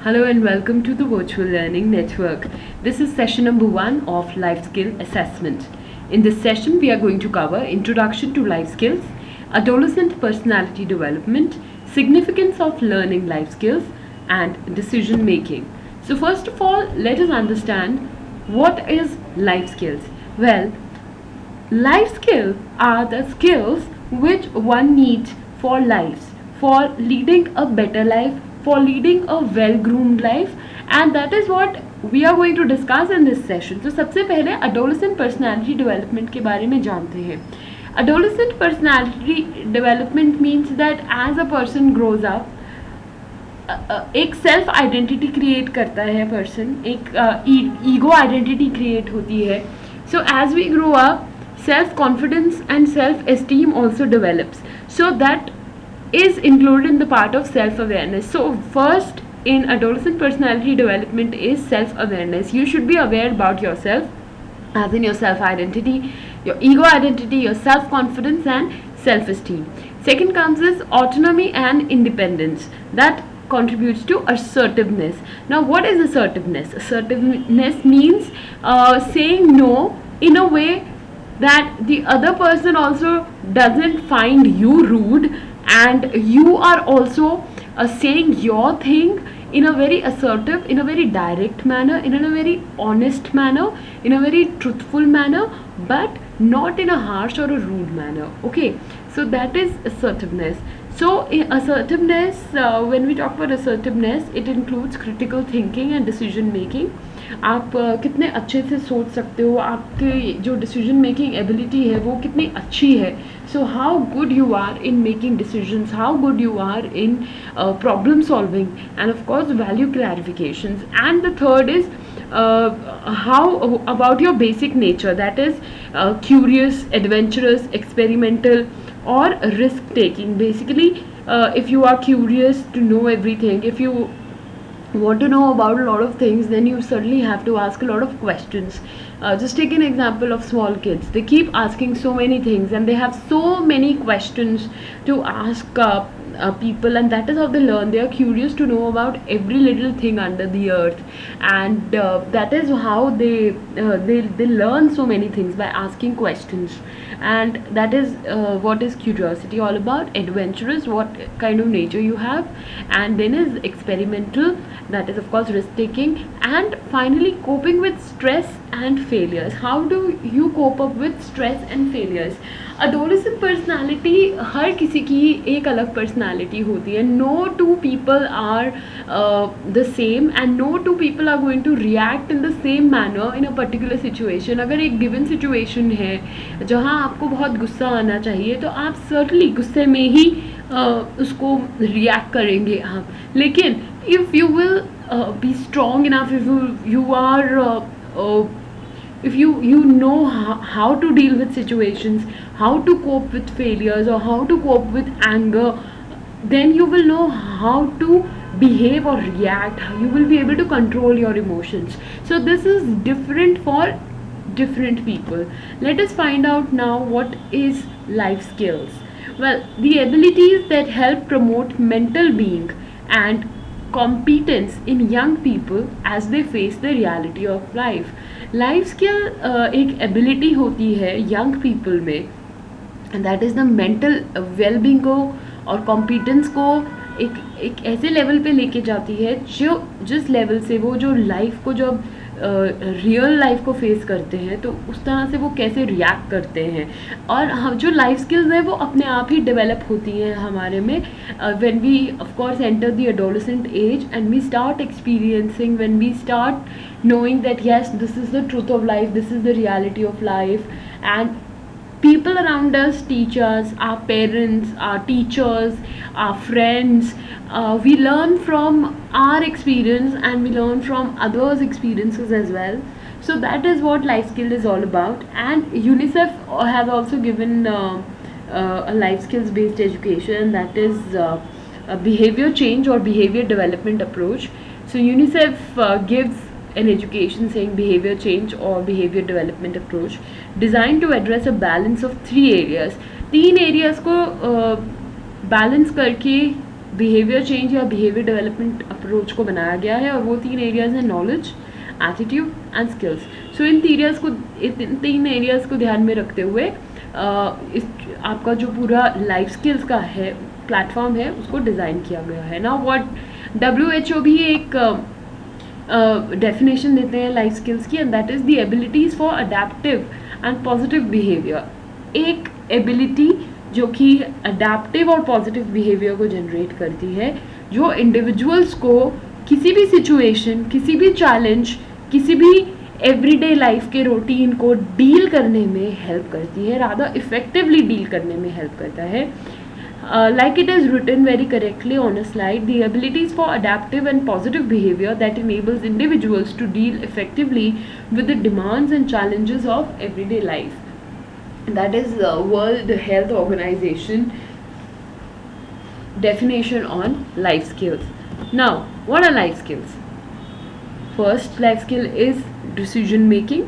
Hello and welcome to the Virtual Learning Network. This is session number 1 of Life Skill Assessment. In this session, we are going to cover Introduction to Life Skills, Adolescent Personality Development, Significance of Learning Life Skills, and Decision Making. So first of all, let us understand what is life skills. Well, life skills are the skills which one needs for life, for leading a better life, for leading a well-groomed life, and that is what we are going to discuss in this session. तो सबसे पहले adolescent personality development के बारे में जानते हैं. Adolescent personality development means that as a person grows up, एक self identity create करता है पर्सन, एक ईगो आइडेंटिटी क्रिएट होती है. So as we grow up, self confidence and self esteem also develops, so that is included in the part of self awareness. So first in adolescent personality development is self awareness. You should be aware about yourself, as in your self identity, your ego identity, your self confidence and self esteem. Second comes is autonomy and independence. That contributes to assertiveness. Now what is assertiveness? Assertiveness means saying no in a way that the other person also doesn't find you rude, and you are also saying your thing in a very assertive, in a very direct manner, in a very honest manner, in a very truthful manner, but not in a harsh or a rude manner. Okay, so that is assertiveness. So assertiveness, when we talk about assertiveness, it includes critical thinking and decision making. आप कितने अच्छे से सोच सकते हो, आपके जो decision making ability है वो कितनी अच्छी है. So how good you are in making decisions, how good you are in problem solving, and of course value clarifications. And the third is how about your basic nature, that is curious, adventurous, experimental or risk taking. Basically if you are curious to know everything, if you want to know about a lot of things, then you certainly have to ask a lot of questions. Just take an example of small kids. They keep asking so many things and they have so many questions to ask people, and that is how they learn. They are curious to know about every little thing under the earth, and that is how they learn so many things, by asking questions. And that is what is curiosity all about. Adventurous, what kind of nature you have. And then is experimental, that is of course risk taking. And finally coping with stress and failures. How do you cope up with stress and failures? Adolescent personality, हर किसी की एक अलग personality होती है. No two people are the same, and no two people are going to react in the same manner in a particular situation. अगर एक given situation है जहाँ आपको बहुत गुस्सा आना चाहिए, तो आप certainly गुस्से में ही उसको react करेंगे आप. लेकिन if you will be strong enough, if you are if you know how to deal with situations, how to cope with failures, or how to cope with anger, then you will know how to behave or react. You will be able to control your emotions. So this is different for different people. Let us find out now what is life skills. Well, the abilities that help promote mental being and competence in young people as they face the reality of life. Life skill एक ability होती है young people में, and that is the mental wellbeing को और competence को एक ऐसे level पे लेके जाती है जो जिस लेवल से वो जो लाइफ को, जब रियल लाइफ को फेस करते हैं, तो उस तरह से वो कैसे रिएक्ट करते हैं. और हम जो लाइफ स्किल्स हैं वो अपने आप ही डेवलप होती हैं हमारे में when we of course enter the adolescent age, and we start experiencing, when we start knowing that yes, this is the truth of life, this is the reality of life. And people around us, teachers, our parents, our teachers, our friends, we learn from our experience and we learn from others' experiences as well. So that is what life skill is all about. And UNICEF has also given a life skills based education, that is a behavior change or behavior development approach. So UNICEF gives an education saying behavior change or behavior development approach designed to address a balance of 3 areas. 3 areas को balance करके behaviour change या behaviour development approach को बनाया गया है, और वो 3 areas हैं: नॉलेज, एटीट्यूड एंड स्किल्स. सो इन तीन एरियाज को ध्यान में रखते हुए इस आपका जो पूरा लाइफ स्किल्स का है प्लेटफॉर्म है उसको डिज़ाइन किया गया है. नाउ व्हाट WHO भी एक डेफिनेशन देते हैं लाइफ स्किल्स की, and that is the abilities for adaptive and positive behaviour. एक एबिलिटी जो कि अडेप्टिव और पॉजिटिव बिहेवियर को जनरेट करती है, जो इंडिविजुअल्स को किसी भी सिचुएशन, किसी भी चैलेंज, किसी भी एवरीडे लाइफ के रूटीन को डील करने में हेल्प करती है, रादर इफेक्टिवली डील करने में हेल्प करता है. Like it is written very correctly on a slide, the abilities for adaptive and positive behavior that enables individuals to deal effectively with the demands and challenges of everyday life. That is World Health Organization definition on life skills. Now, what are life skills? First life skill is decision making.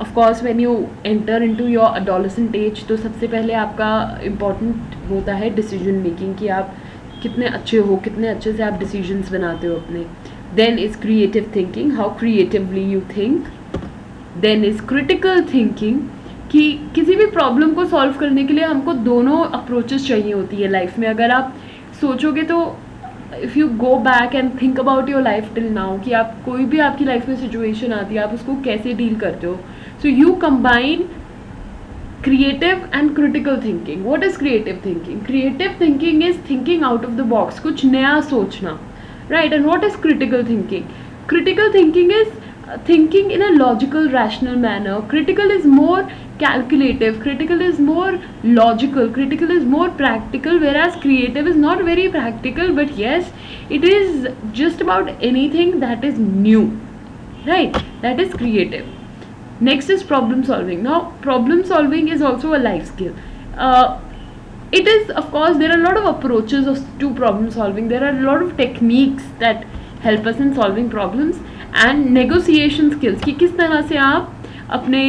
Of course, when you enter into your adolescent age, तो सबसे पहले आपका important होता है decision making, कि आप कितने अच्छे हो, कितने अच्छे से आप डिसीजंस बनाते हो अपने. Then is creative thinking, how creatively you think. Then is critical thinking, कि किसी भी प्रॉब्लम को सॉल्व करने के लिए हमको दोनों अप्रोचेस चाहिए होती है लाइफ में. अगर आप सोचोगे तो if you go back and think about your life till now, कि आप कोई भी आपकी लाइफ में सिचुएशन आती है, आप उसको कैसे डील करते हो. So you combine creative and critical thinking. What is creative thinking? Creative thinking is thinking out of the box, कुछ नया सोचना, right? And what is critical thinking? Critical thinking is thinking in a logical, rational manner. Critical is more calculative, critical is more logical, critical is more practical, whereas creative is not very practical, but yes, it is just about anything that is new, right? That is creative. Next is problem solving. Now, problem solving is also a life skill. It is, of course, there are a lot of approaches to problem solving. There are a lot of techniques that help us in solving problems, and negotiation skills, कि किस तरह से आप अपने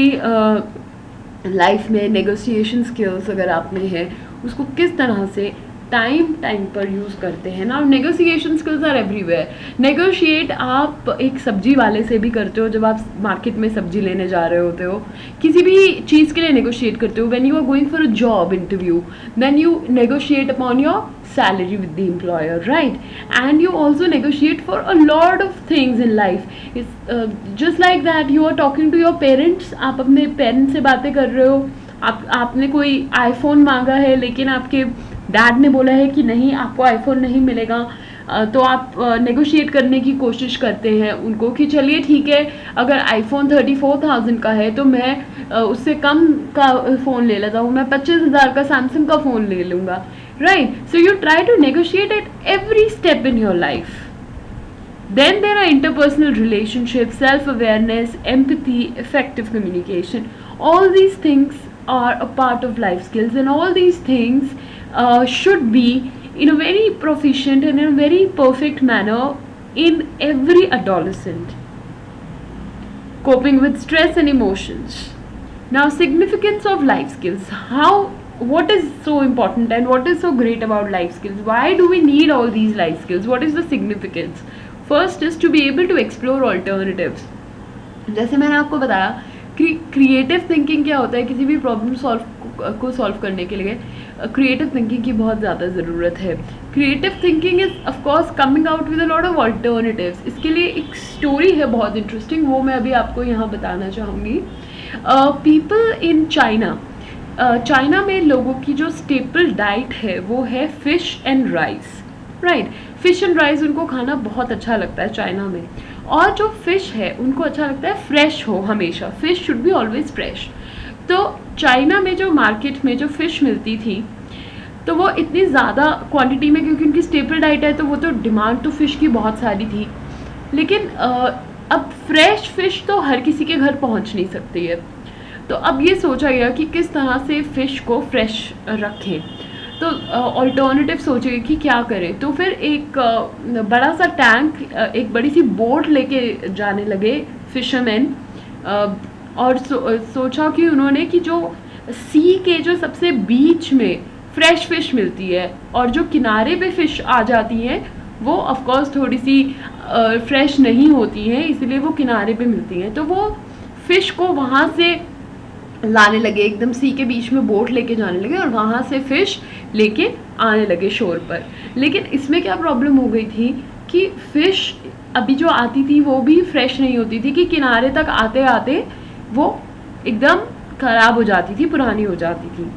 life में negotiation skills अगर आप में है उसको किस तरह से टाइम पर यूज़ करते हैं. ना negotiation skills are everywhere. Negotiate आप एक सब्जी वाले से भी करते हो जब आप मार्केट में सब्जी लेने जा रहे होते हो, किसी भी चीज़ के लिए नेगोशिएट करते हो. When you are going for a job interview, then you negotiate upon your salary with the employer, right? And you also negotiate for a lot of things in life. It's just like that you are talking to your parents. आप अपने parents से बातें कर रहे हो, आपने कोई iPhone मांगा है लेकिन आपके डैड ने बोला है कि नहीं, आपको आईफोन नहीं मिलेगा. तो आप नेगोशिएट करने की कोशिश करते हैं उनको कि चलिए ठीक है, अगर आईफोन 34,000 का है तो मैं उससे कम का फ़ोन ले लेता हूँ, मैं 25,000 का सैमसंग का फ़ोन ले लूँगा, right? So you try to negotiate at every step in your life. Then there are interpersonal relationships, self-awareness, empathy, effective communication. All these things are a part of life skills, and all these things should be in a very proficient and in a very perfect manner in every adolescent. Coping with stress and emotions. Now, significance of life skills. What is so important and what is so great about life skills? Why do we need all these life skills? What is the significance? First is to be able to explore alternatives. जैसे मैंने आपको बताया कि creative thinking क्या होता है, किसी भी प्रॉब्लम को सॉल्व करने के लिए क्रिएटिव थिंकिंग की बहुत ज़्यादा ज़रूरत है. Creative thinking is of course coming out with a lot of alternatives. इसके लिए एक स्टोरी है बहुत इंटरेस्टिंग, वो मैं अभी आपको यहाँ बताना चाहूँगी. पीपल इन चाइना में लोगों की जो स्टेपल डाइट है वो है fish and rice, right? Fish and rice उनको खाना बहुत अच्छा लगता है चाइना में, और जो फिश है उनको अच्छा लगता है फ्रेश हो हमेशा. Fish should be always fresh. तो चाइना में जो मार्केट में जो फिश मिलती थी तो वो इतनी ज़्यादा क्वांटिटी में, क्योंकि उनकी स्टेपल डाइट है तो वो तो डिमांड तो फिश की बहुत सारी थी, लेकिन अब फ्रेश फिश तो हर किसी के घर पहुंच नहीं सकती है. तो अब ये सोचा गया कि किस तरह से फ़िश को फ्रेश रखें. तो ऑल्टरनेटिव सोचे कि क्या करें. तो फिर एक बड़ा सा टैंक, एक बड़ी सी बोट लेके जाने लगे फिशरमैन, और सोचा कि उन्होंने कि जो सी के जो सबसे बीच में फ्रेश फिश मिलती है, और जो किनारे पे फिश आ जाती हैं वो ऑफ कोर्स थोड़ी सी फ्रेश नहीं होती हैं, इसलिए वो किनारे पे मिलती हैं। तो वो फिश को वहाँ से लाने लगे, एकदम सी के बीच में बोट लेके जाने लगे और वहाँ से फिश लेके आने लगे शोर पर। लेकिन इसमें क्या प्रॉब्लम हो गई थी कि फिश अभी जो आती थी वो भी फ्रेश नहीं होती थी, कि किनारे तक आते आते वो एकदम ख़राब हो जाती थी, पुरानी हो जाती थी।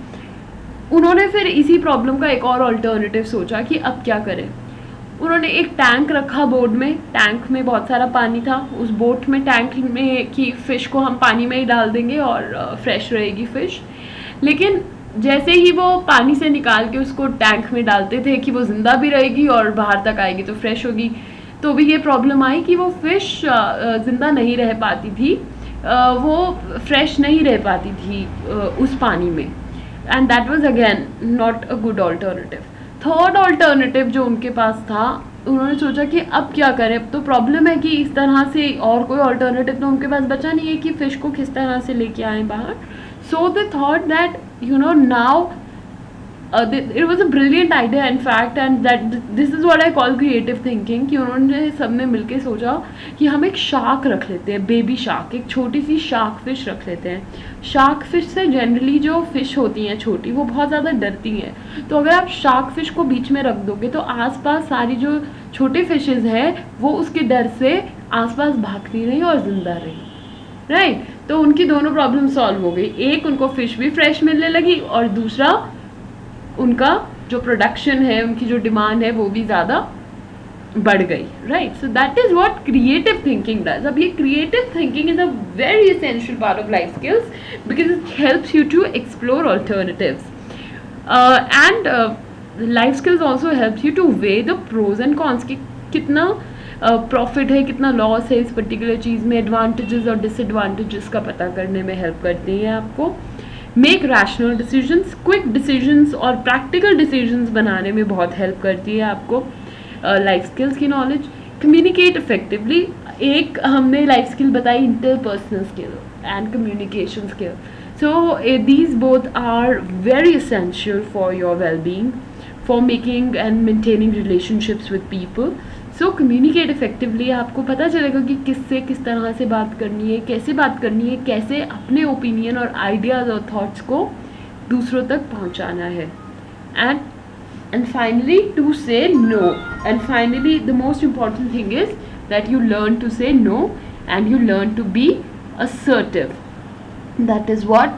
उन्होंने फिर इसी प्रॉब्लम का एक और अल्टरनेटिव सोचा कि अब क्या करें। उन्होंने एक टैंक रखा बोट में, टैंक में बहुत सारा पानी था, उस बोट में टैंक में की फ़िश को हम पानी में ही डाल देंगे और फ्रेश रहेगी फ़िश। लेकिन जैसे ही वो पानी से निकाल के उसको टैंक में डालते थे कि वो ज़िंदा भी रहेगी और बाहर तक आएगी तो फ्रेश होगी, तो भी ये प्रॉब्लम आई कि वो फ़िश ज़िंदा नहीं रह पाती थी, वो फ्रेश नहीं रह पाती थी उस पानी में, and that was again not a good alternative. Third alternative जो उनके पास था, उन्होंने सोचा कि अब क्या करें, अब तो प्रॉब्लम है कि इस तरह से और कोई ऑल्टरनेटिव तो उनके पास बचा नहीं है कि फ़िश को किस तरह से लेके आएँ बाहर। So they thought that now it was a brilliant idea in fact, and that this is what I call creative thinking, कि उन्होंने सबने मिलके सोचा कि हम एक शार्क रख लेते हैं, बेबी शार्क, एक छोटी सी शार्क फिश रख लेते हैं। शार्क फिश से जनरली जो फिश होती हैं छोटी, वो बहुत ज़्यादा डरती हैं, तो अगर आप शार्क फिश को बीच में रख दोगे तो आसपास सारी जो छोटे फिशेज हैं वो उसके डर से आसपास भागती रही और ज़िंदा रही, राइट। तो उनकी दोनों प्रॉब्लम सॉल्व हो गई, एक उनको फिश भी फ्रेश मिलने लगी और दूसरा उनका जो प्रोडक्शन है, उनकी जो डिमांड है वो भी ज़्यादा बढ़ गई, right. So that is what creative thinking does. अब ये creative thinking is a very essential part of life skills because it helps you to explore alternatives, and life skills also helps you to weigh the pros and cons, कि कितना profit है, कितना loss है इस particular चीज़ में, advantages और disadvantages का पता करने में हेल्प करती हैं आपको। Make rational decisions, quick decisions और प्रैक्टिकल डिसीजंस बनाने में बहुत हेल्प करती है आपको लाइफ स्किल्स की नॉलेज। कम्युनिकेट इफेक्टिवली, एक हमने लाइफ स्किल बताई interpersonal skill and communication skill. So these both are very essential for your well-being, for making and maintaining relationships with people. So communicate effectively, आपको पता चलेगा कि किससे किस तरह से बात करनी है, कैसे बात करनी है, कैसे अपने ओपिनियन और आइडियाज़ और थॉट्स को दूसरों तक पहुंचाना है। And finally to say no, and finally the most important thing is that you learn to say no and you learn to be assertive. That is what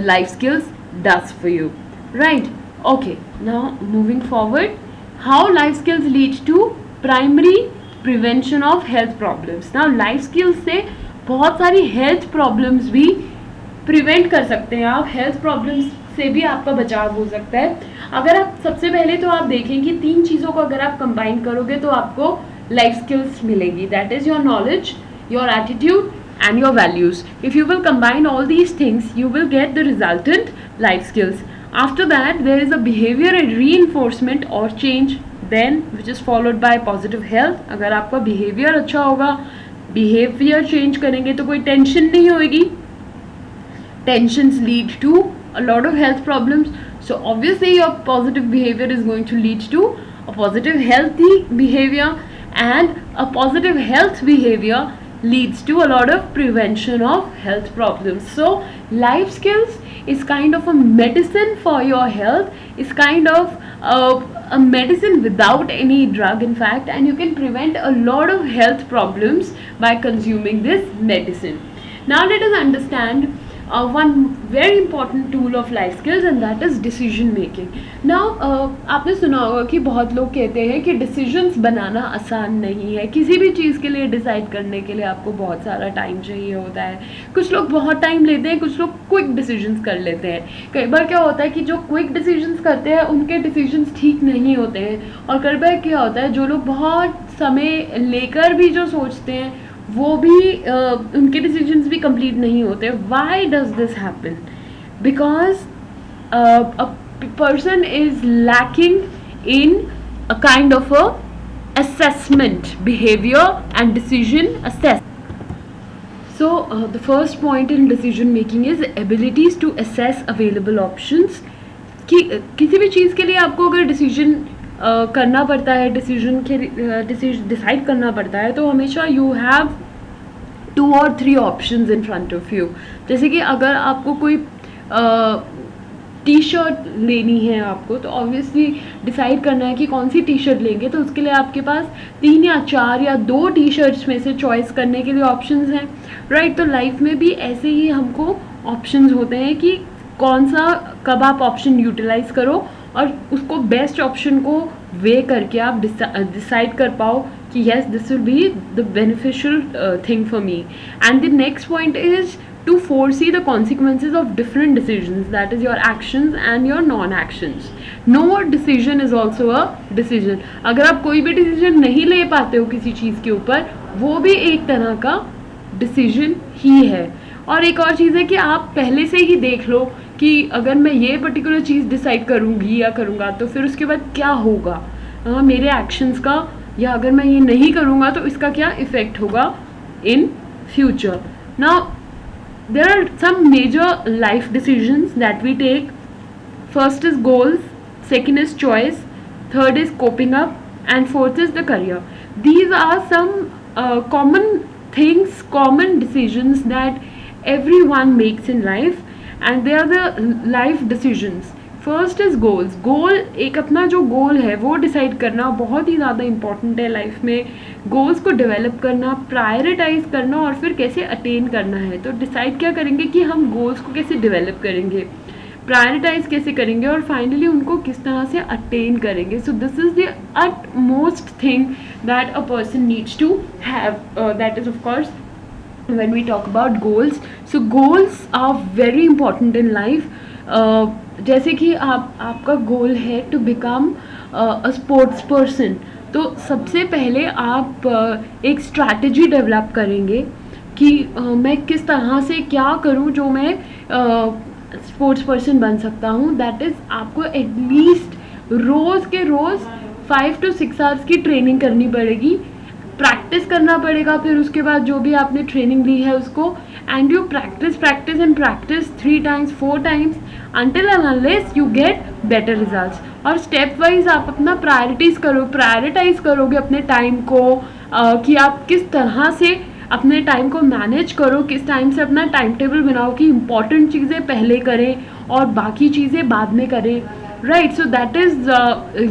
life skills does for you, right? Okay, now moving forward, how life skills lead to primary prevention of health problems. Now life skills से बहुत सारी health problems भी prevent कर सकते हैं आप, health problems से भी आपका बचाव हो सकता है। अगर आप सबसे पहले तो आप देखें कि 3 चीज़ों को अगर आप कंबाइन करोगे तो आपको लाइफ स्किल्स मिलेगी, that is your knowledge, your attitude and your values. If you will combine all these things, you will get the resultant life skills. After that, there is a behavior reinforcement or change, then which is followed by positive health. अगर आपका behavior अच्छा होगा, behavior change करेंगे तो कोई tension नहीं होगी. Tensions lead to a lot of health problems. So obviously your positive behavior is going to lead to a positive healthy behavior, and a positive health behavior leads to a lot of prevention of health problems. So life skills is kind of a medicine for your health, is kind of a medicine without any drug in fact, and you can prevent a lot of health problems by consuming this medicine. Now let us understand one very important tool of life skills, and that is decision making. Now आपने सुना होगा कि बहुत लोग कहते हैं कि decisions बनाना आसान नहीं है, किसी भी चीज़ के लिए डिसाइड करने के लिए आपको बहुत सारा टाइम चाहिए होता है। कुछ लोग बहुत टाइम लेते हैं, कुछ लोग क्विक डिसीजंस कर लेते हैं। कई बार क्या होता है कि जो क्विक डिसीजंस करते हैं उनके डिसीजंस ठीक नहीं होते हैं, और कई बार क्या होता है जो लोग बहुत समय लेकर भी जो सोचते हैं वो भी उनके डिसीजंस भी कंप्लीट नहीं होते। Why does this happen? Because a person is lacking in a kind of a assessment, behavior and decision assess. So the first point in decision making is abilities to assess available options, कि किसी भी चीज़ के लिए आपको अगर decision करना पड़ता है, डिसाइड करना पड़ता है, तो हमेशा you have 2 or 3 options in front of you. जैसे कि अगर आपको कोई टी शर्ट लेनी है आपको, तो ऑब्वियसली डिसाइड करना है कि कौन सी टी शर्ट लेंगे, तो उसके लिए आपके पास 3 या 4 या 2 टी शर्ट्स में से चॉइस करने के लिए ऑप्शंस हैं, राइट। तो लाइफ में भी ऐसे ही हमको ऑप्शंस होते हैं कि कौन सा कब आप ऑप्शन यूटिलाइज करो और उसको बेस्ट ऑप्शन को वे करके आप डिसाइड कर पाओ कि yes this will be the beneficial thing for me. And the next point is to foresee the consequences of different decisions, that is your actions and your non-actions. No decision is also a decision. अगर आप कोई भी decision नहीं ले पाते हो किसी चीज़ के ऊपर, वो भी एक तरह का decision ही है। और एक और चीज़ है कि आप पहले से ही देख लो कि अगर मैं ये पर्टिकुलर चीज़ डिसाइड करूँगी या करूँगा तो फिर उसके बाद क्या होगा मेरे एक्शंस का, या अगर मैं ये नहीं करूँगा तो इसका क्या इफ़ेक्ट होगा in future. Now there are some major life decisions that we take. First is goals, second is choice, third is coping up, and fourth is the career. These are some common things, common decisions that everyone makes in life, and they are the life decisions. First is goals. Goal, एक अपना जो गोल है वो decide करना बहुत ही ज़्यादा important है life में। गोल्स को डेवलप करना, प्रायोरिटाइज करना और फिर कैसे अटेन करना है। तो डिसाइड क्या करेंगे कि हम गोल्स को कैसे डेवलप करेंगे, प्रायोरिटाइज कैसे करेंगे और फाइनली उनको किस तरह से अटेन करेंगे। So this is the utmost thing that a person needs to have, that is of course when we talk about goals. So goals are very important in life. जैसे कि आपका गोल है to become a sports person, तो सबसे पहले आप एक strategy develop करेंगे कि मैं किस तरह से क्या करूं जो मैं स्पोर्ट्स पर्सन बन सकता हूं। दैट इज़ आपको एटलीस्ट रोज़ के रोज़ 5 to 6 आवर्स की ट्रेनिंग करनी पड़ेगी, प्रैक्टिस करना पड़ेगा। फिर उसके बाद जो भी आपने ट्रेनिंग ली है उसको, and you practice and practice 3 times 4 times until and unless you get better results. और स्टेप वाइज आप अपना प्रायोरिटाइज करोगे अपने टाइम को, कि आप किस तरह से अपने टाइम को मैनेज करो, किस टाइम से अपना टाइम टेबल बनाओ कि इंपॉर्टेंट चीज़ें पहले करें और बाकी चीज़ें बाद में करें, right. So that is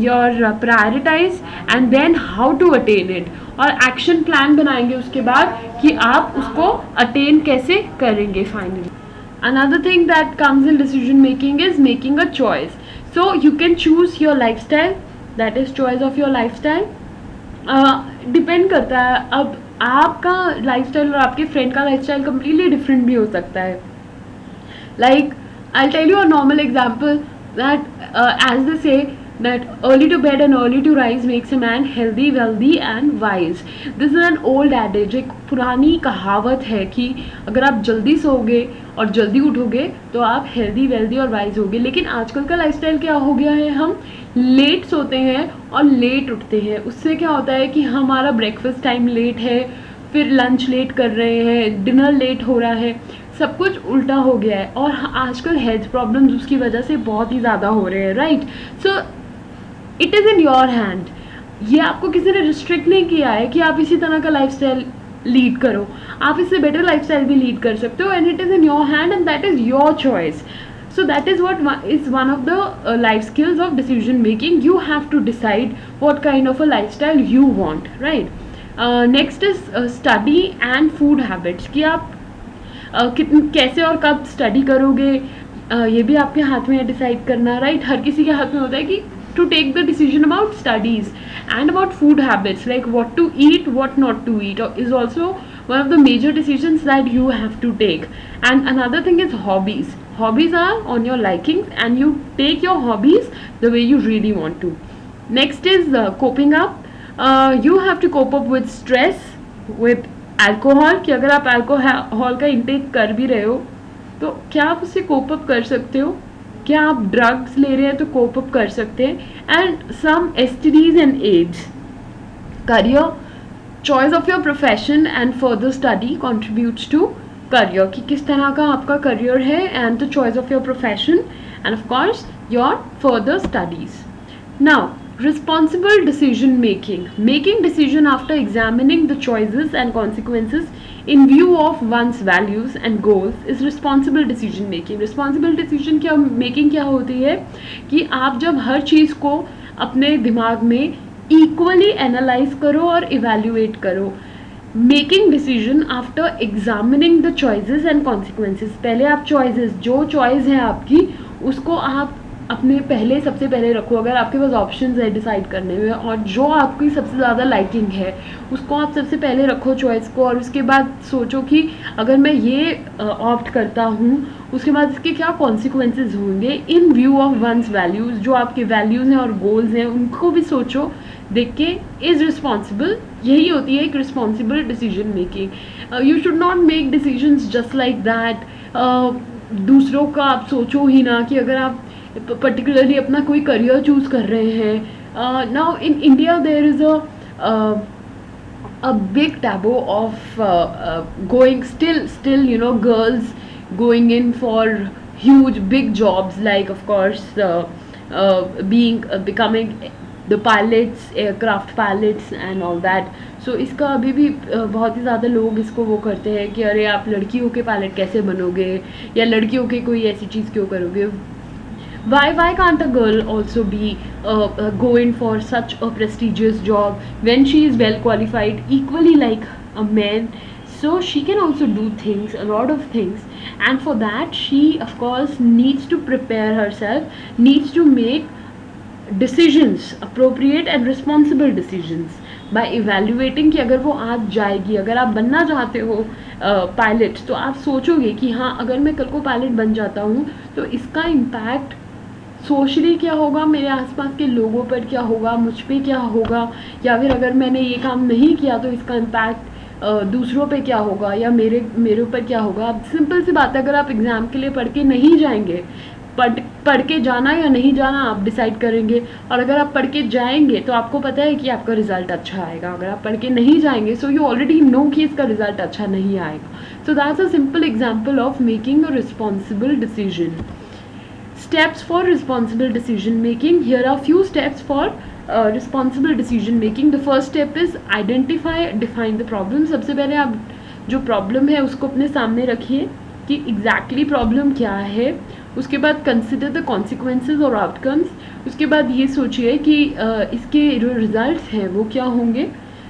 your prioritize and then how to attain it, और एक्शन प्लान बनाएंगे उसके बाद कि आप उसको अटेन कैसे करेंगे finally. Another thing that comes in decision making is making a choice. So you can choose your lifestyle, that is choice of your lifestyle. Depend करता है, अब आपका लाइफस्टाइल और आपके फ्रेंड का लाइफस्टाइल कम्प्लीटली डिफरेंट भी हो सकता है। Like I tell you a normal example that as they say that early to bed and early to rise makes a man healthy, wealthy and wise. This is an old adage, एक पुरानी कहावत है कि अगर आप जल्दी सोओगे और जल्दी उठोगे तो आप हेल्दी, वेल्दी और वाइज होगे। लेकिन आजकल का लाइफस्टाइल क्या हो गया है, हम लेट सोते हैं और लेट उठते हैं। उससे क्या होता है कि हमारा ब्रेकफास्ट टाइम लेट है, फिर लंच लेट कर रहे हैं, डिनर लेट हो रहा है, सब कुछ उल्टा हो गया है। और आजकल हेल्थ प्रॉब्लम्स उसकी वजह से बहुत ही ज़्यादा हो रहे हैं, right. So it is in your hand. ये आपको किसी ने रिस्ट्रिक्ट नहीं किया है कि आप इसी तरह का लाइफस्टाइल लीड करो, आप इससे बेटर लाइफस्टाइल भी लीड कर सकते हो, and it is in your hand and that is your choice. So that is what is one of the life skills of decision making. You have to decide what kind of a lifestyle you want, right? Next is study and food habits. कि आप कैसे और कब study करोगे, ये भी आपके हाथ में है डिसाइड करना, राइट। हर किसी के हाथ में होता है कि to take the decision about studies, and about food habits like what to eat, what not to eat is also one of the major decisions that you have to take. And another thing is hobbies. Hobbies are on your likings and you take your hobbies the way you really want to. Next is coping up. You have to cope up with stress with alcohol, कि अगर आप alcohol का intake कर भी रहे हो तो क्या आप उससे cope up कर सकते हो, क्या आप ड्रग्स ले रहे हैं तो कोप अप कर सकते हैं। And some STDs and AIDS. Career, choice of your profession and further study contributes to career, कि किस तरह का आपका करियर है, and the choice of your profession and of course your further studies. Now, responsible decision making. Making decision after examining the choices and consequences in view of one's values and goals is responsible decision making. Responsible decision क्या making क्या होती है कि आप जब हर चीज़ को अपने दिमाग में equally analyze करो और evaluate करो. Making decision after examining the choices and consequences. पहले आप चॉइसेस, जो चॉइस है आपकी, उसको आप अपने पहले सबसे पहले रखो. अगर आपके पास ऑप्शंस है डिसाइड करने में, और जो आपकी सबसे ज़्यादा लाइकिंग है उसको आप सबसे पहले रखो चॉइस को, और उसके बाद सोचो कि अगर मैं ये ऑप्ट करता हूँ उसके बाद इसके क्या कॉन्सिक्वेंसेज होंगे in view of one's values. जो आपके वैल्यूज़ हैं और गोल्स हैं उनको भी सोचो, देख के. इज़ रिस्पॉन्सिबल, यही होती है एक responsible decision making. You should not make decisions just like that. दूसरों का आप सोचो ही ना. कि अगर आप पर्टिकुलरली अपना कोई करियर चूज कर रहे हैं, now in India there is a big taboo of going still you know, girls going in for huge big jobs, like of course becoming the pilots, aircraft pilots and all that. So इसका अभी भी बहुत ही ज़्यादा लोग इसको वो करते हैं कि अरे आप लड़की होके पायलट कैसे बनोगे, या लड़की होके कोई ऐसी चीज़ क्यों करोगे. Why can't a girl also be go in for such a prestigious job when she is well qualified equally like a man? So she can also do things, a lot of things, and for that she of course needs to prepare herself, needs to make decisions, appropriate and responsible decisions by evaluating कि अगर वो आज जाएगी. अगर आप बनना चाहते हो पायलट, तो आप सोचोगे कि हाँ, अगर मैं कल को पायलट बन जाता हूँ तो इसका इम्पैक्ट सोशली क्या होगा, मेरे आसपास के लोगों पर क्या होगा, मुझ पे क्या होगा, या फिर अगर मैंने ये काम नहीं किया तो इसका इम्पैक्ट दूसरों पे क्या होगा, या मेरे ऊपर क्या होगा. अब सिंपल सी बात है, अगर आप एग्ज़ाम के लिए पढ़ के नहीं जाएंगे, पढ़ के जाना या नहीं जाना आप डिसाइड करेंगे. और अगर आप पढ़ के जाएंगे तो आपको पता है कि आपका रिजल्ट अच्छा आएगा. अगर आप पढ़ के नहीं जाएंगे, सो यू ऑलरेडी नो कि इसका रिजल्ट अच्छा नहीं आएगा. So that's a simple example of making a responsible decision. Steps for responsible decision making. Here are few steps for responsible decision making. The first step is identify, define the problem. सबसे पहले आप जो problem है उसको अपने सामने रखिए कि एग्जैक्टली प्रॉब्लम क्या है. उसके बाद कंसिडर द कॉन्सिक्वेंसेज और आउटकम्स. उसके बाद ये सोचिए कि इसके जो रिजल्ट्स हैं वो क्या होंगे,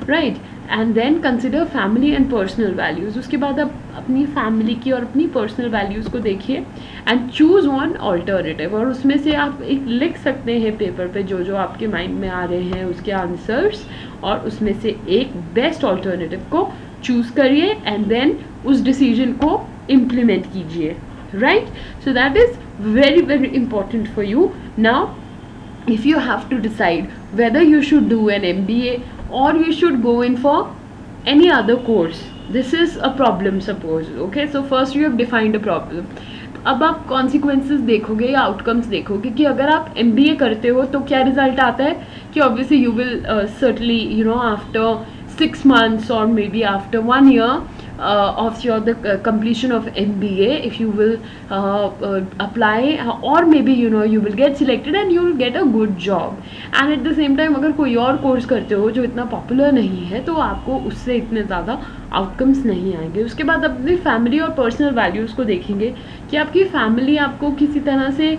right. And then consider family and personal values. उसके बाद आप अपनी फैमिली की और अपनी पर्सनल वैल्यूज़ को देखिए एंड चूज़ वन ऑल्टरनेटिव. और उसमें से आप एक लिख सकते हैं पेपर पे जो जो आपके माइंड में आ रहे हैं उसके आंसर्स, और उसमें से एक बेस्ट ऑल्टरनेटिव को चूज़ करिए एंड देन उस डिसीजन को इम्प्लीमेंट कीजिए, right. So that is very very important for you. Now if you have to decide whether you should do an MBA or you should go in for any other course, this is a problem, suppose. Okay, so first you have defined a problem. अब आप consequences देखोगे या outcomes देखोगे कि अगर आप MBA करते हो तो क्या रिजल्ट आता है कि obviously you will certainly you know after 6 months or maybe after 1 year of the completion of MBA, if you will apply, or maybe you know you will get selected and you will get a good job. And at the same time अगर कोई और course करते हो जो इतना popular नहीं है तो आपको उससे इतने ज़्यादा आउटकम्स नहीं आएंगे. उसके बाद अपनी फैमिली और पर्सनल वैल्यूज़ को देखेंगे कि आपकी फैमिली आपको किसी तरह से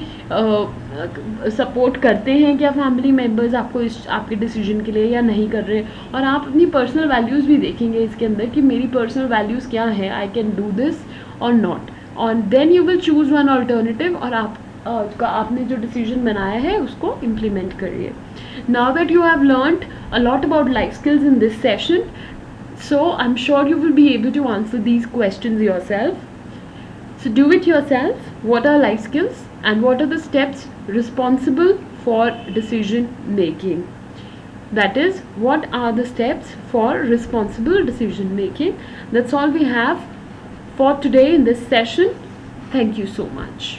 सपोर्ट करते हैं, क्या फैमिली मेम्बर्स आपको आपके डिसीजन के लिए, या नहीं कर रहे. और आप अपनी पर्सनल वैल्यूज़ भी देखेंगे इसके अंदर कि मेरी पर्सनल वैल्यूज़ क्या है, आई कैन डू दिस और नॉट. और then you will choose one alternative और आपने जो डिसीजन बनाया है उसको इम्प्लीमेंट करिए. Now that you have learned a lot about life skills in this session, so I'm sure you will be able to answer these questions yourself. So do it yourself. What are life skills and what are the steps responsible for decision making? That is, what are the steps for responsible decision making? That's all we have for today in this session. Thank you so much.